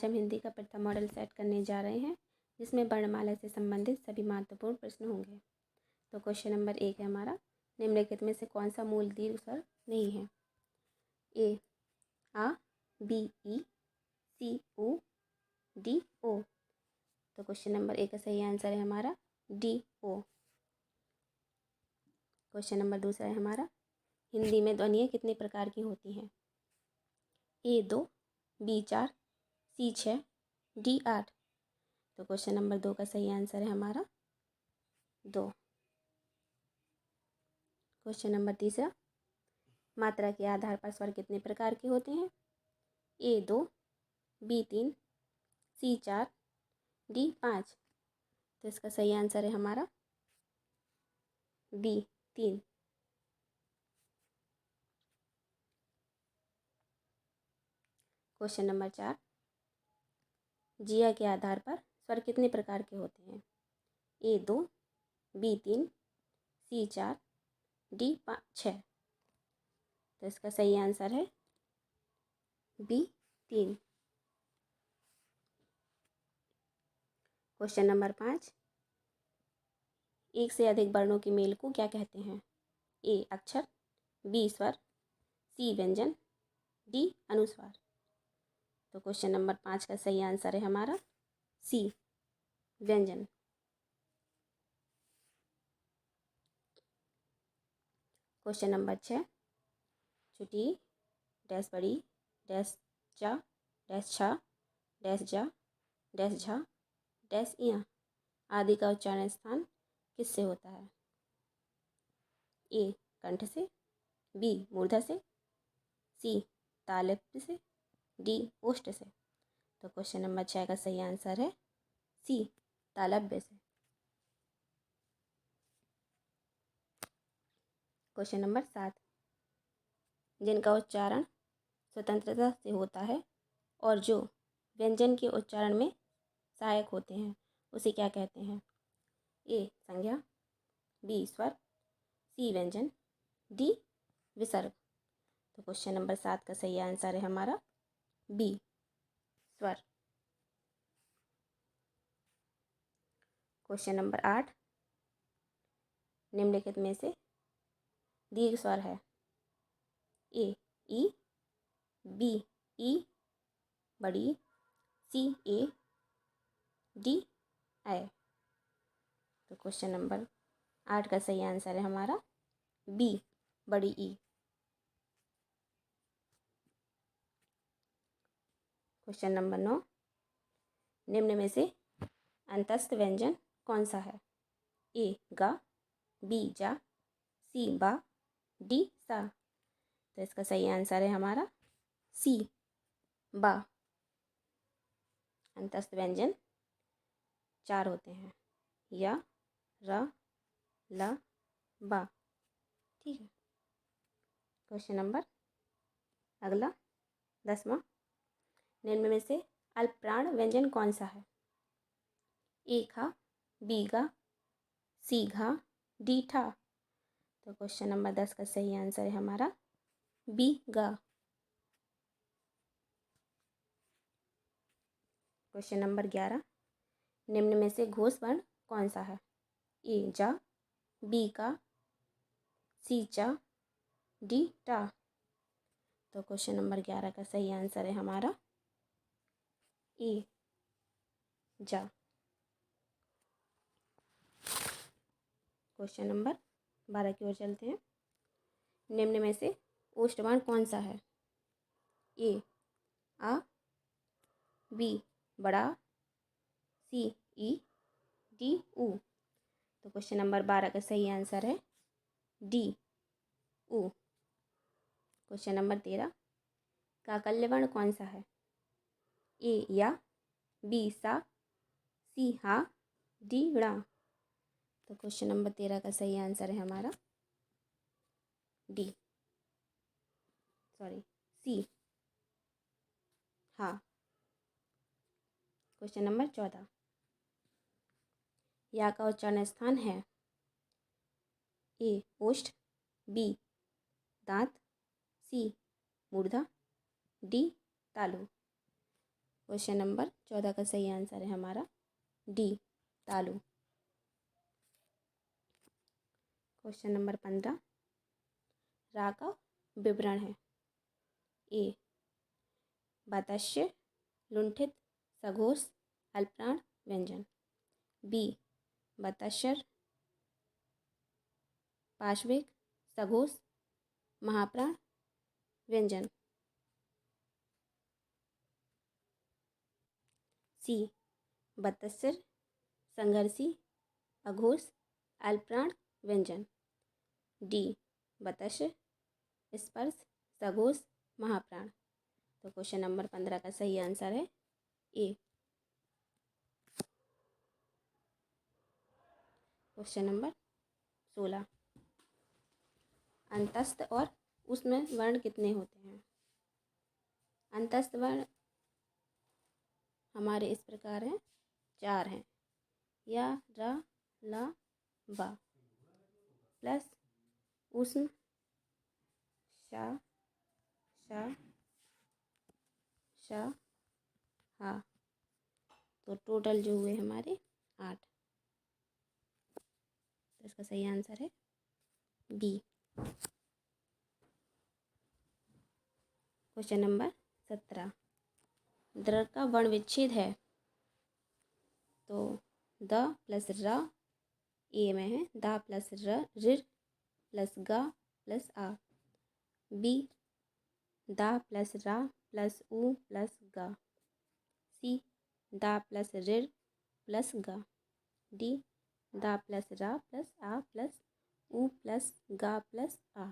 आज हम हिंदी का प्रथम मॉडल सेट करने जा रहे हैं, जिसमें वर्णमाला से संबंधित सभी महत्वपूर्ण प्रश्न होंगे। तो क्वेश्चन नंबर 1 है हमारा, निम्नलिखित में से कौन सा मूल दीर्घ स्वर नहीं है? ए आ, बी ई, सी ऊ, डी ओ। तो क्वेश्चन नंबर 1 का सही आंसर है हमारा डी ओ। क्वेश्चन नंबर 2 है हमारा, हिंदी में ध्वनियाँ कितने प्रकार की होती हैं? ए 2, बी 4, सी 6, डी 8। तो क्वेश्चन नंबर 2 का सही आंसर है हमारा 2। क्वेश्चन नंबर 3, मात्रा के आधार पर स्वर कितने प्रकार के होते हैं? ए 2, बी 3, सी 4, डी 5। तो इसका सही आंसर है हमारा बी 3। क्वेश्चन नंबर 4, जिया के आधार पर स्वर कितने प्रकार के होते हैं? ए 2, बी 3, सी 4, डी 6। तो इसका सही आंसर है बी 3। क्वेश्चन नंबर 5, एक से अधिक वर्णों के मेल को क्या कहते हैं? ए अक्षर, बी स्वर, सी व्यंजन, डी अनुस्वार। तो क्वेश्चन नंबर 5 का सही आंसर है हमारा सी व्यंजन। क्वेश्चन नंबर 6, छुटी डैश बड़ी डैश चा डैश छा डैश जा डैश झा डैश इया आदि का उच्चारण स्थान किससे होता है? ए कंठ से, बी मूर्धा से, सी तालव्य से, डी ओष्ठ से। तो क्वेश्चन नंबर 6 का सही आंसर है सी तालव्य से। क्वेश्चन नंबर 7, जिनका उच्चारण स्वतंत्रता से होता है और जो व्यंजन के उच्चारण में सहायक होते हैं उसे क्या कहते हैं? ए संज्ञा, बी स्वर, सी व्यंजन, डी विसर्ग। तो क्वेश्चन नंबर 7 का सही आंसर है हमारा बी स्वर। क्वेश्चन नंबर 8, निम्नलिखित में से दीर्घ स्वर है? ए ई, बी ई बड़ी, सी ए, डी ए। तो क्वेश्चन नंबर 8 का सही आंसर है हमारा बी बड़ी ई। क्वेश्चन नंबर 9, निम्न में से अंतस्थ व्यंजन कौन सा है? ए गा, बी जा, सी बा, डी सा। तो इसका सही आंसर है हमारा सी बा। अंतस्थ व्यंजन 4 होते हैं, या, र, ला, बा। ठीक है। क्वेश्चन नंबर अगला 10वां, निम्न में से अल्पप्राण व्यंजन कौन सा है? ए खा, बी गा, सी घा, डी ठा। तो क्वेश्चन नंबर 10 का सही आंसर है हमारा बी गा। क्वेश्चन नंबर 11, निम्न में से घोष वर्ण कौन सा है? ए जा, बी का, सी चा, डी टा। तो क्वेश्चन नंबर 11 का सही आंसर है हमारा ए जा। क्वेश्चन नंबर 12 की ओर चलते हैं। निम्न में से ओष्ठवर्ण कौन सा है? ए आ, बी बड़ा, सी ई, डी ऊ। तो क्वेश्चन नंबर 12 का सही आंसर है डी ऊ। क्वेश्चन नंबर 13, काकल्य वर्ण कौन सा है? ए या, बी सा, सी हा, डी ड़ा। तो क्वेश्चन नंबर 13 का सही आंसर है हमारा डी सी हाँ। क्वेश्चन नंबर 14, या का उच्चारण स्थान है? ए ओष्ठ, बी दांत, सी मूर्धा, डी तालु। क्वेश्चन नंबर 14 का सही आंसर है हमारा डी, तालु। क्वेश्चन नंबर 15 रा का विवरण है। ए बातस्य, लुंठित, सघोष, अल्पप्राण व्यंजन। बी बातस्यर, पाश्विक, सघोष, महाप्राण व्यंजन। सी बतस्यर, संघर्षी, अघोष, अल्पप्राण व्यंजन। डी बतस्य, स्पर्श, सघोष, महाप्राण। तो क्वेश्चन नंबर 15 का सही आंसर है ए। क्वेश्चन नंबर 16 अंतस्थ और उसमें वर्ण कितने होते हैं? अंतस्थ वर्ण हमारे इस प्रकार हैं, 4 हैं। या, रा, ला, बा प्लस उष्म, शा, शा, शा, हा। तो टोटल जो हुए हमारे 8। तो इसका सही आंसर है बी। क्वेश्चन नंबर 17 द्र का वर्ण विच्छेद है। तो द प्लस र ए में है, दा प्लस र रिर प्लस गा प्लस आ। बी दा प्लस रा प्लस ऊ प्लस गा। सी दा प्लस रिर प्लस गा। डी दा प्लस रा प्लस आ प्लस ऊ प्लस गा प्लस आ।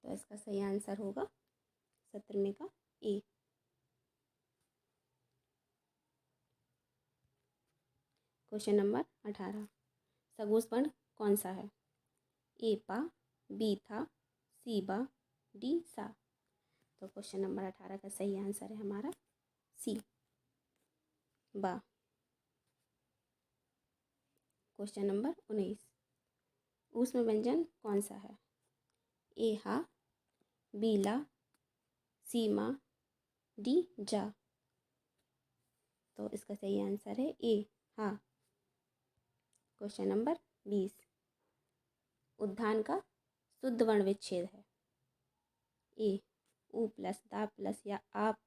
तो इसका सही आंसर होगा 17वें का ए। क्वेश्चन नंबर 18 सघोष वर्ण कौन सा है? ए पा, बी था, सी बा, डी सा। तो क्वेश्चन नंबर 18 का सही आंसर है हमारा सी, बा। क्वेश्चन नंबर 19 ऊष्म व्यंजन कौन सा है? ए हा, बी ला, सी मा, डी जा। तो इसका सही आंसर है ए हा। क्वेश्चन नंबर 20 उद्धान का शुद्ध वर्ण विच्छेद है। ए ऊ प्लस दा प्लस या आप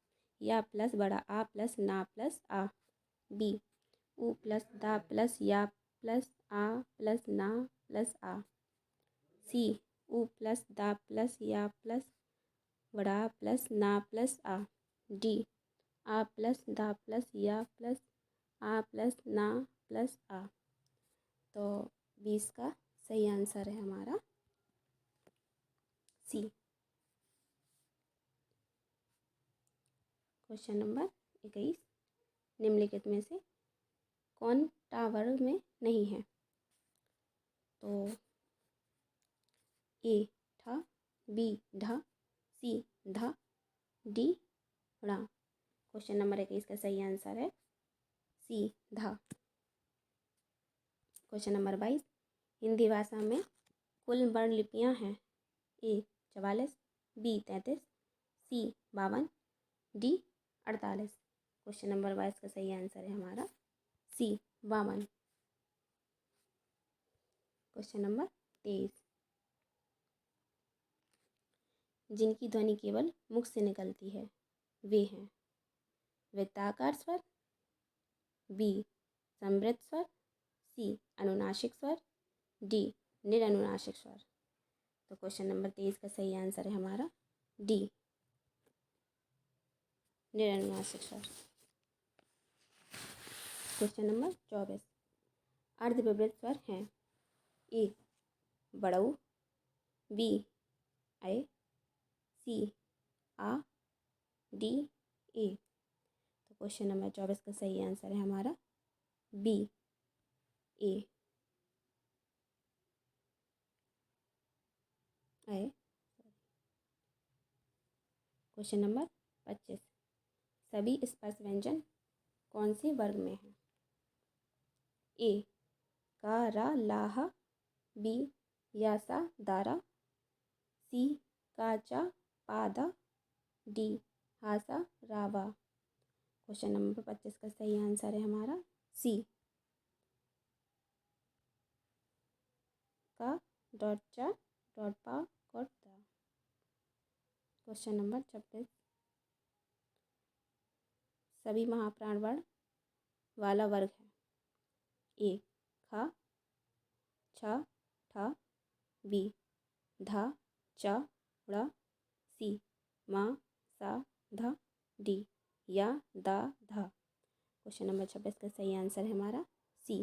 या प्लस बड़ा आ प्लस ना प्लस आ। बी ऊ प्लस दा प्लस या प्लस आ प्लस ना प्लस आ। सी ऊ प्लस दा प्लस या प्लस बड़ा प्लस ना प्लस आ। डी आ प्लस दा प्लस या प्लस आ प्लस ना प्लस आ। तो 20 का सही आंसर है हमारा सी। क्वेश्चन नंबर 21 निम्नलिखित में से कौन टा वर्ग में नहीं है? तो ए ठा, बी ढा, सी धा, डी ड़ा। क्वेश्चन नंबर 21 का सही आंसर है सी धा। क्वेश्चन नंबर 22 हिंदी भाषा में कुल वर्ण लिपियाँ हैं। ए 44, बी 33, सी 52, डी 48। क्वेश्चन नंबर 22 का सही आंसर है हमारा सी 52। क्वेश्चन नंबर 23 जिनकी ध्वनि केवल मुख से निकलती है वे हैं वृत्ताकार स्वर, बी समृद्ध स्वर, सी अनुनासिक स्वर, डी निरनुनासिक स्वर। तो क्वेश्चन नंबर 23 का सही आंसर है हमारा डी निरनुनासिक स्वर। क्वेश्चन नंबर 24 अर्धविवृत स्वर हैं। ए बड़ऊ, बी ऐ, सी आ, डी ए। तो क्वेश्चन नंबर 24 का सही आंसर है हमारा बी ए ऐ। क्वेश्चन नंबर 25 सभी स्पर्श व्यंजन कौन से वर्ग में हैं? ए का रा लाहा, बी यासा दारा, सी काचा पादा, डी हासा रावा। क्वेश्चन नंबर 25 का सही आंसर है हमारा सी। का डॉट चा डॉट पा कॉट दा। क्वेश्चन नंबर 26, सभी महाप्राण वर्ण वाला वर्ग है। ए खा छ ठा, बी धा चा ड़ा, सी मा सा धा, डी या दा धा। क्वेश्चन नंबर 26 का सही आंसर है हमारा सी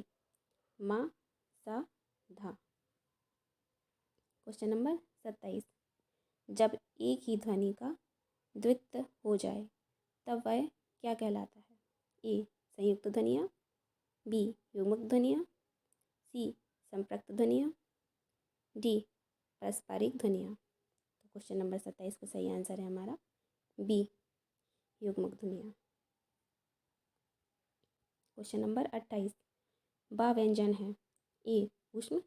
मा सा धा। क्वेश्चन नंबर 27, जब एक ही ध्वनि का द्वित्व हो जाए तब वह क्या कहलाता है। ए संयुक्त ध्वनियाँ, बी युग्मक ध्वनियाँ, सी संपृक्त ध्वनियाँ, डी पारस्परिक ध्वनियाँ। तो क्वेश्चन नंबर 27 का सही आंसर है हमारा बी युग्मक ध्वनियाँ। क्वेश्चन नंबर 28, बा व्यंजन है। ए ऊष्म,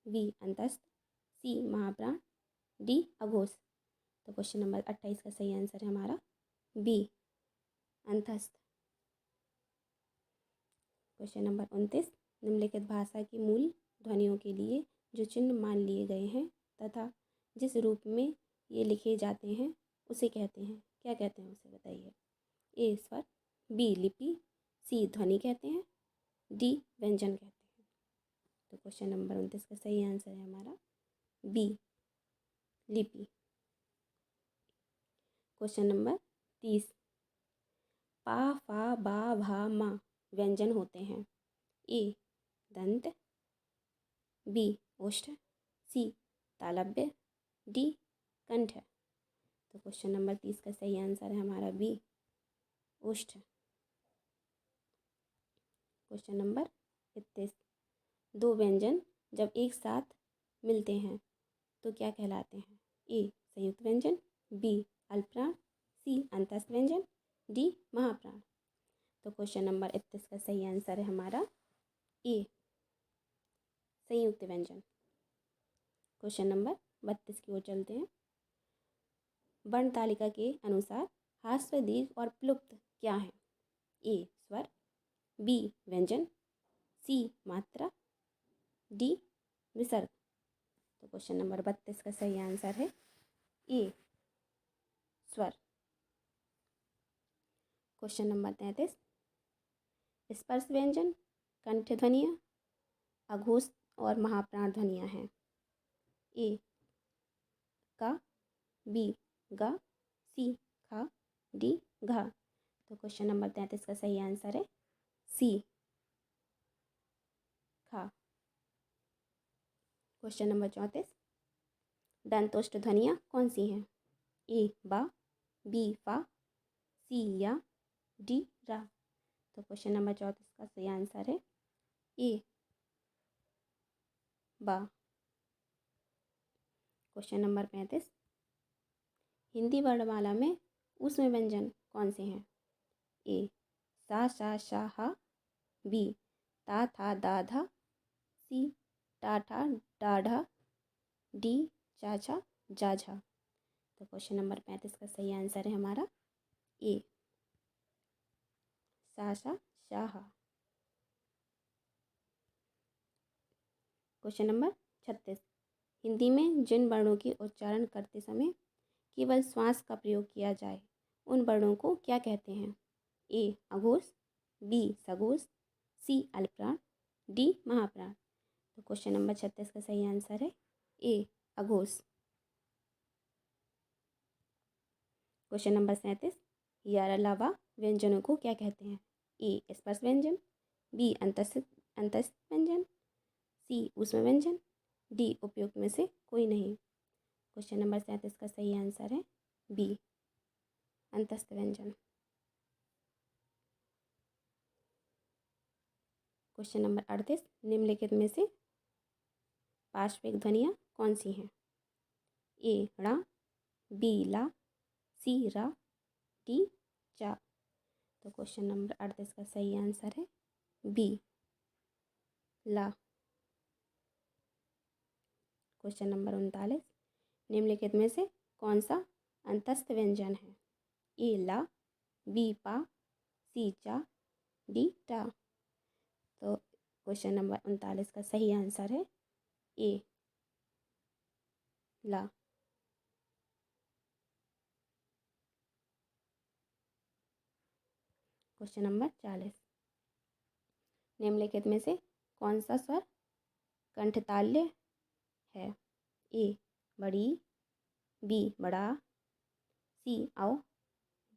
बी अंतस्थ, सी महाप्राण, डी अघोष। तो क्वेश्चन नंबर 28 का सही आंसर है हमारा बी अंतस्थ। क्वेश्चन नंबर 29, निम्नलिखित भाषा की मूल ध्वनियों के लिए जो चिन्ह मान लिए गए हैं तथा जिस रूप में ये लिखे जाते हैं उसे कहते हैं, क्या कहते हैं उसे बताइए। ए स्वर, बी लिपि, सी ध्वनि कहते हैं, डी व्यंजन कहते हैं। तो क्वेश्चन नंबर 29 का सही आंसर है हमारा बी लिपि। क्वेश्चन नंबर 30, पा फा बा भा मा व्यंजन होते हैं। ए दंत, बी ओष्ठ, सी तालव्य, डी कंठ। तो क्वेश्चन नंबर 30 का सही आंसर है हमारा बी ओष्ठ। क्वेश्चन नंबर 31, दो व्यंजन जब एक साथ मिलते हैं तो क्या कहलाते हैं। ए संयुक्त व्यंजन, बी अल्पप्राण, सी अंतस्थ व्यंजन, डी महाप्राण। तो क्वेश्चन नंबर 31 का सही आंसर है हमारा ए संयुक्त व्यंजन। क्वेश्चन नंबर 32 की ओर चलते हैं। वर्ण तालिका के अनुसार ह्रस्व, दीर्घ और प्लुप्त क्या है। ए स्वर, बी व्यंजन, सी मात्रा, डी विसर्ग। तो क्वेश्चन नंबर 32 का सही आंसर है ए स्वर। क्वेश्चन नंबर 33, स्पर्श व्यंजन, कंठ ध्वनियाँ, अघोष और महाप्राण ध्वनियाँ हैं। ए का, बी गा, सी खा, डी घा। तो क्वेश्चन नंबर 33 का सही आंसर है सी खा। क्वेश्चन नंबर 34, दंतोष्ठ ध्वनियाँ कौन सी हैं। ए बा, बी फा, सी या, डी रा। तो क्वेश्चन नंबर 34 का सही आंसर है ए बा। क्वेश्चन नंबर 35, हिंदी वर्णमाला में ऊष्म व्यंजन कौन से हैं। ए सा शा हा, बी ता था दा धा, सी टा ठा डा ढा, डी चा छा जा झा। तो क्वेश्चन नंबर 35 का सही आंसर है हमारा ए सा शा हा। क्वेश्चन नंबर 36, हिंदी में जिन वर्णों की उच्चारण करते समय केवल श्वास का प्रयोग किया जाए उन वर्णों को क्या कहते हैं। ए अघोष, बी सघोष, सी अल्पप्राण, डी महाप्राण। तो क्वेश्चन नंबर 36 का सही आंसर है ए अघोष। क्वेश्चन नंबर 37, यार अलावा व्यंजनों को क्या कहते हैं। ए स्पर्श व्यंजन, बी अंतस्थ व्यंजन, सी ऊष्म व्यंजन, डी उपयुक्त में से कोई नहीं। क्वेश्चन नंबर 37 का सही आंसर है बी अंतस्थ व्यंजन। क्वेश्चन नंबर 38, निम्नलिखित में से पार्श्विक ध्वनियाँ कौन सी हैं। ए ड़ा, बी ला, सी रा, डी चा। तो क्वेश्चन नंबर 38 का सही आंसर है बी ला। क्वेश्चन नंबर 39, निम्नलिखित में से कौन सा अंतस्थ व्यंजन है। ए ला, बी पा, सी चा, डी टा। तो क्वेश्चन नंबर 39 का सही आंसर है ए ला। क्वेश्चन नंबर 40, निम्नलिखित में से कौन सा स्वर कंठताल्य है? ए बड़ी, बी बड़ा, सी आओ,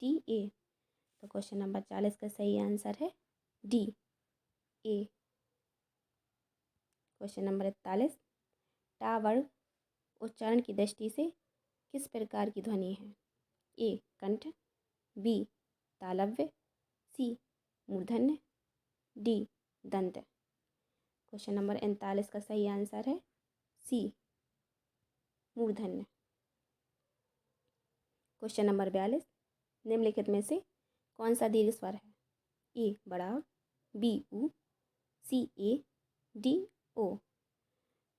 डी ए। तो क्वेश्चन नंबर 40 का सही आंसर है डी ए। क्वेश्चन नंबर 41, टा वर्ग उच्चारण की दृष्टि से किस प्रकार की ध्वनि है? ए कंठ, बी तालव्य, सी मूर्धन्य, डी दंत। क्वेश्चन नंबर 39 का सही आंसर है सी मूर्धन्य। क्वेश्चन नंबर 42, निम्नलिखित में से कौन सा दीर्घ स्वर है? ए बड़ा, बी ऊ, सी ए, डी ओ।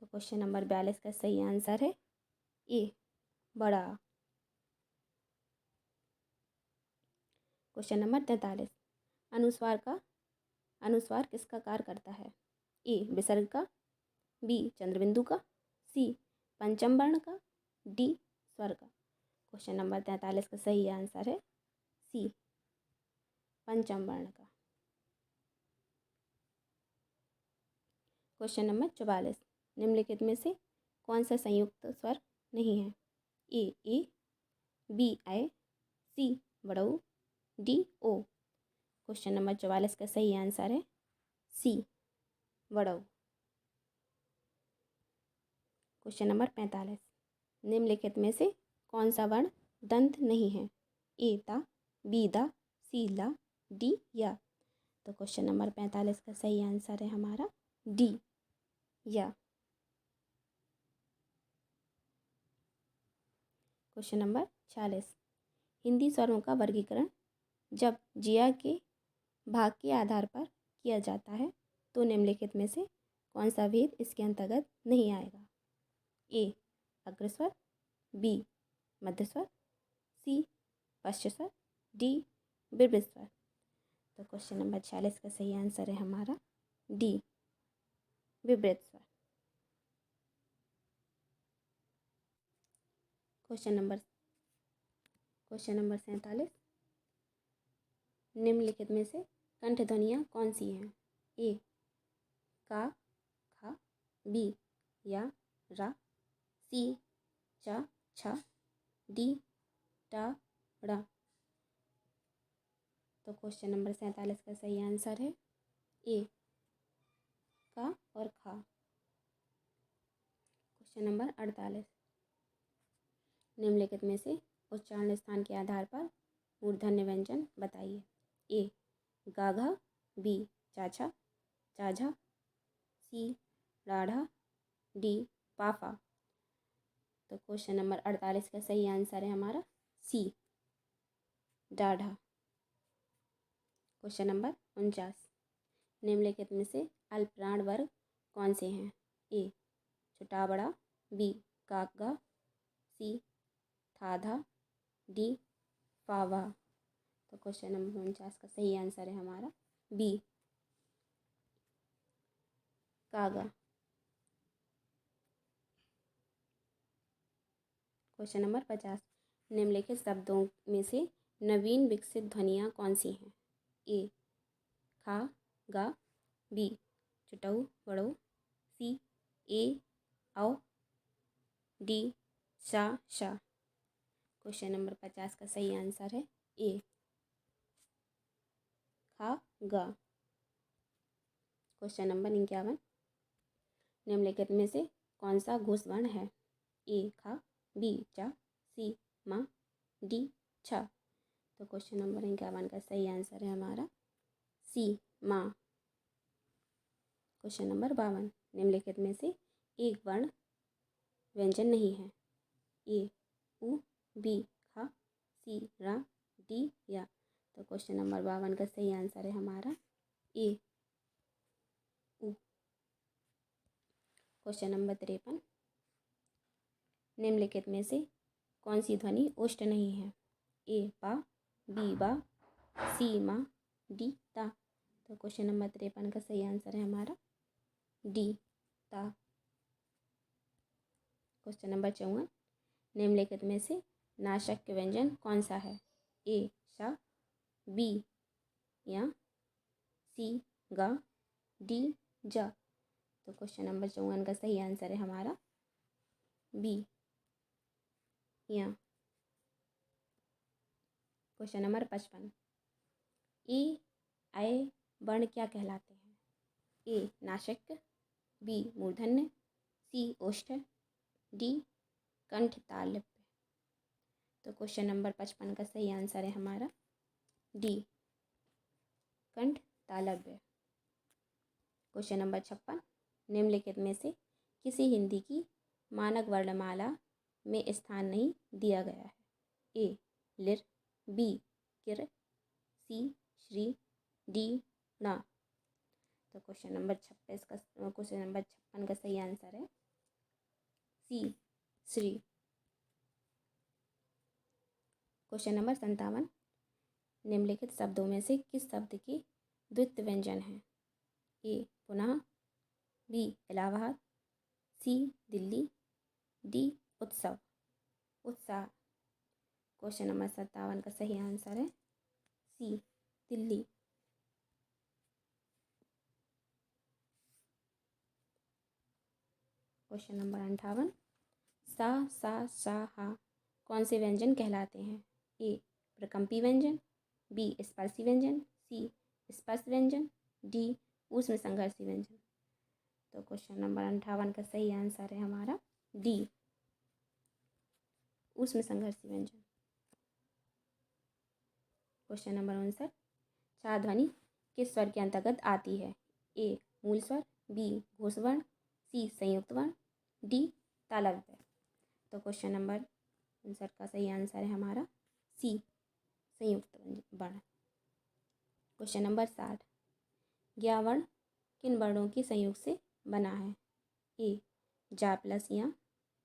तो क्वेश्चन नंबर 42 का सही आंसर है ए बड़ा। क्वेश्चन नंबर 43, अनुस्वार किसका कार्य करता है? ए विसर्ग का, बी चंद्रबिंदु का, सी पंचम वर्ण का, डी स्वर का। क्वेश्चन नंबर 43 का सही आंसर है सी पंचम वर्ण का। क्वेश्चन नंबर 44, निम्नलिखित में से कौन सा संयुक्त स्वर नहीं है? ए बी ऐ, सी बड़ऊ, डी ओ। क्वेश्चन नंबर 44 का सही आंसर है सी बड़ऊ। क्वेश्चन नंबर 45, निम्नलिखित में से कौन सा वर्ण दंत नहीं है? ए ता, बी दा, सी ला, डी या। तो क्वेश्चन नंबर 45 का सही आंसर है हमारा डी या। क्वेश्चन नंबर 46, हिंदी स्वरों का वर्गीकरण जब जिया के भाग के आधार पर किया जाता है तो निम्नलिखित में से कौन सा भेद इसके अंतर्गत नहीं आएगा? ए अग्रस्वर, बी मध्यस्वर, सी पश्चस्वर, डी बिरबिस्वर। तो क्वेश्चन नंबर 46 का सही आंसर है हमारा डी विवृत स्वर। क्वेश्चन नंबर 47, निम्नलिखित में से कंठ ध्वनियाँ कौन सी हैं? ए का खा, बी या रा, सी चा छा, डी टा ड़ा। तो क्वेश्चन नंबर 47 का सही आंसर है ए का और खा। क्वेश्चन नंबर 48, निम्नलिखित में से उच्चारण स्थान के आधार पर मूर्धन्य व्यंजन बताइए। ए गाघा, बी चाछा चाझा, सी राढ़ा, डी पाफा। तो क्वेश्चन नंबर 48 का सही आंसर है हमारा सी डाढ़ा। क्वेश्चन नंबर 49, निम्नलिखित में से अल्पप्राण वर्ग कौन से हैं? ए छोटा बड़ा, बी कागा, सी थाधा, डी फावा। तो क्वेश्चन नंबर 49 का सही आंसर है हमारा बी कागा। क्वेश्चन नंबर 50, निम्नलिखित शब्दों में से नवीन विकसित ध्वनियाँ कौन सी हैं? ए खा गा, बी चुटऊ बड़ऊ, सी ए आओ, डी शा शा। क्वेश्चन नंबर 50 का सही आंसर है ए खा गा। क्वेश्चन नंबर 51, निम्नलिखित में से कौन सा घोष वर्ण है? ए खा, बी चा, सी मा, डी छा। तो क्वेश्चन नंबर 51 का सही आंसर है हमारा सी मा। क्वेश्चन नंबर 52, निम्नलिखित में से एक वर्ण व्यंजन नहीं है? ए उ, बी खा, सी रा, डी या। तो क्वेश्चन नंबर 52 का सही आंसर है हमारा ए उ। क्वेश्चन नंबर 53, निम्नलिखित में से कौन सी ध्वनि ओष्ठ नहीं है? ए पा, बी बा, सी मा, डी ता। तो क्वेश्चन नंबर 53 का सही आंसर है हमारा डी ता। क्वेश्चन नंबर 54, निम्नलिखित में से नाशक व्यंजन कौन सा है? ए श, बी या, सी ग, डी ज। तो क्वेश्चन नंबर 54 का सही आंसर है हमारा बी या। क्वेश्चन नंबर 55, ए ऐ वर्ण क्या कहलाते हैं? ए नासिक, बी मूर्धन्य, सी ओष्ठ, डी कंठ तालव्य। तो क्वेश्चन नंबर 55 का सही आंसर है हमारा डी कंठ तालव्य। क्वेश्चन नंबर 56, निम्नलिखित में से किसी हिंदी की मानक वर्णमाला में स्थान नहीं दिया गया है? ए लिर, बी किर, सी श्री, डी णा। तो क्वेश्चन नंबर 56 का सही आंसर है सी श्री। क्वेश्चन नंबर 57, निम्नलिखित शब्दों में से किस शब्द की द्वित्व व्यंजन है? ए पुनः, बी इलाहाबाद, सी दिल्ली, डी उत्सव उत्साह। क्वेश्चन नंबर 57 का सही आंसर है सी दिल्ली। क्वेश्चन नंबर 58, सा हा कौन से व्यंजन कहलाते हैं? ए प्रकंपी व्यंजन, बी स्पर्शी व्यंजन, सी स्पर्श व्यंजन, डी ऊष्म संघर्षी व्यंजन। तो क्वेश्चन नंबर 58 का सही आंसर है हमारा डी ऊष्म संघर्षी व्यंजन। क्वेश्चन नंबर 59, चा ध्वनि किस स्वर के अंतर्गत आती है? ए मूल स्वर, बी घोषवर्ण, सी संयुक्त वर्ण, डी तालव्य। तो क्वेश्चन नंबर 59 का सही आंसर है हमारा सी संयुक्त वर्ण। क्वेश्चन नंबर 60, ज्ञ वर्ण किन वर्णों के संयोग से बना है? ए जा प्लस या,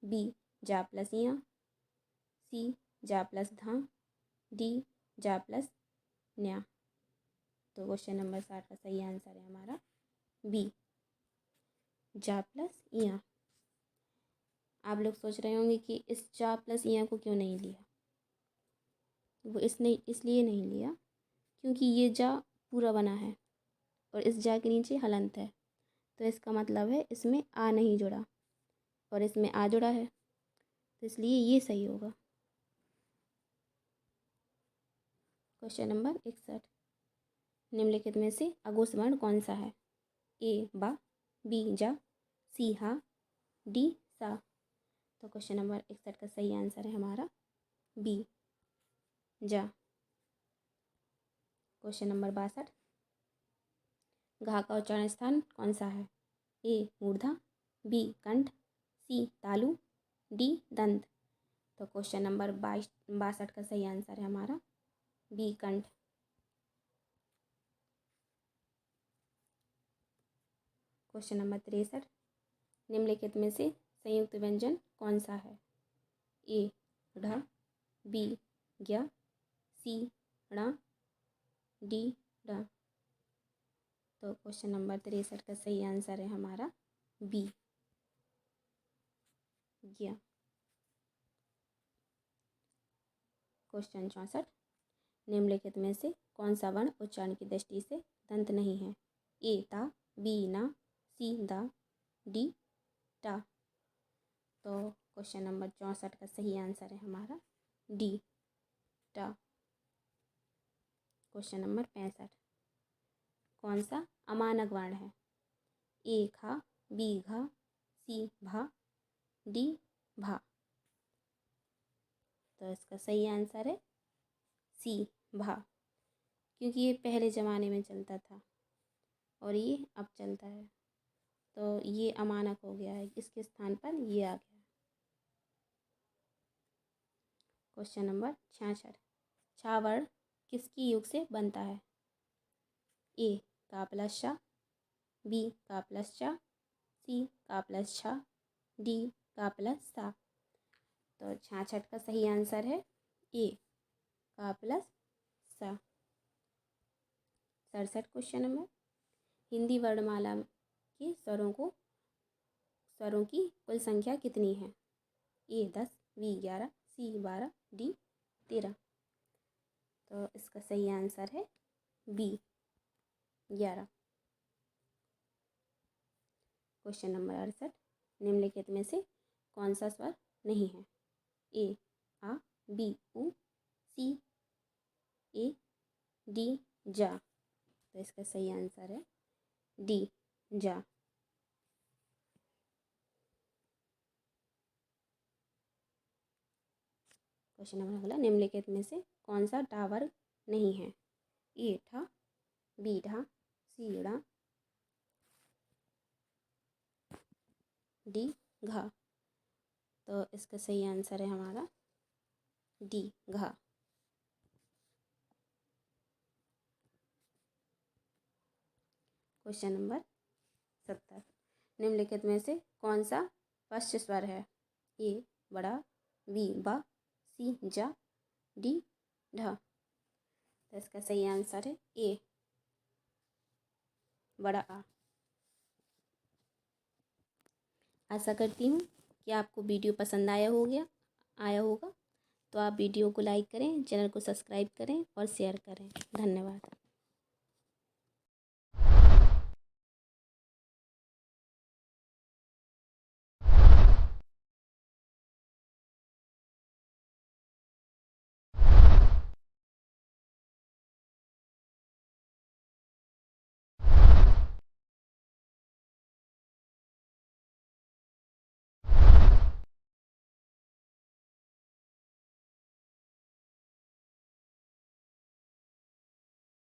बी जा प्लस या, सी जा प्लस धा, डी जा प्लस न्या। तो क्वेश्चन नंबर 60 का सही आंसर है हमारा बी जा प्लस या। आप लोग सोच रहे होंगे कि इस जा प्लस या को क्यों नहीं लिया। वो इसलिए नहीं लिया क्योंकि ये जा पूरा बना है और इस जा के नीचे हलंत है, तो इसका मतलब है इसमें आ नहीं जुड़ा और इसमें आ जुड़ा है, तो इसलिए ये सही होगा। क्वेश्चन नंबर 61, निम्नलिखित में से अघोष वर्ण कौन सा है? ए बा, बी जा, सी हा, डी सा। तो क्वेश्चन नंबर 61 का सही आंसर है हमारा बी जा। क्वेश्चन नंबर 62, घा का उच्चारण स्थान कौन सा है? ए मूर्धा, बी कंठ, सी तालु, डी दंत। तो क्वेश्चन नंबर 62 का सही आंसर है हमारा बी कंठ। क्वेश्चन नंबर 63, निम्नलिखित में से संयुक्त व्यंजन कौन सा है? ए ढ, बी ज्ञ, सी ण, डी ड। तो क्वेश्चन नंबर 63 का सही आंसर है हमारा बी ज्ञ। क्वेश्चन 64, निम्नलिखित में से कौन सा वर्ण उच्चारण की दृष्टि से दंत नहीं है? ए ता, बी ना, सी दा, डी टा। तो क्वेश्चन नंबर 64 का सही आंसर है हमारा डी टा। क्वेश्चन नंबर 65, कौन सा अमानक वर्ण है? ए खा, बी घा, सी भा, डी भा। तो इसका सही आंसर है सी भा, क्योंकि ये पहले ज़माने में चलता था और ये अब चलता है, तो ये अमानक हो गया है, इसके स्थान पर ये आ गया। क्वेश्चन नंबर 66, छा वर्ण किसकी योग से बनता है? ए का प्लस शा, बी का प्लस चा, सी का प्लस छा, डी का प्लस सा। तो 66 का सही आंसर है ए का प्लस सा। 67 क्वेश्चन नंबर, हिंदी वर्णमाला के स्वरों की कुल संख्या कितनी है? ए 10, बी 11, सी 12, डी 13। तो इसका सही आंसर है बी 11। क्वेश्चन नंबर 68, निम्नलिखित में से कौन सा स्वर नहीं है? ए आ, बी उ, सी ए, डी जा। तो इसका सही आंसर है डी जा। क्वेश्चन नंबर अगला, निम्नलिखित में से कौन सा टावर नहीं है? ए ठा, बी ढा, सी ड़ा, डी घा। तो इसका सही आंसर है हमारा डी घा। क्वेश्चन नंबर 70, निम्नलिखित में से कौन सा पश्च स्वर है? ए बड़ा, बी बा, सी जा, डी ढा। तो इसका सही आंसर है ए बड़ा आ। आशा करती हूँ कि आपको वीडियो पसंद आया होगा। तो आप वीडियो को लाइक करें, चैनल को सब्सक्राइब करें और शेयर करें। धन्यवाद।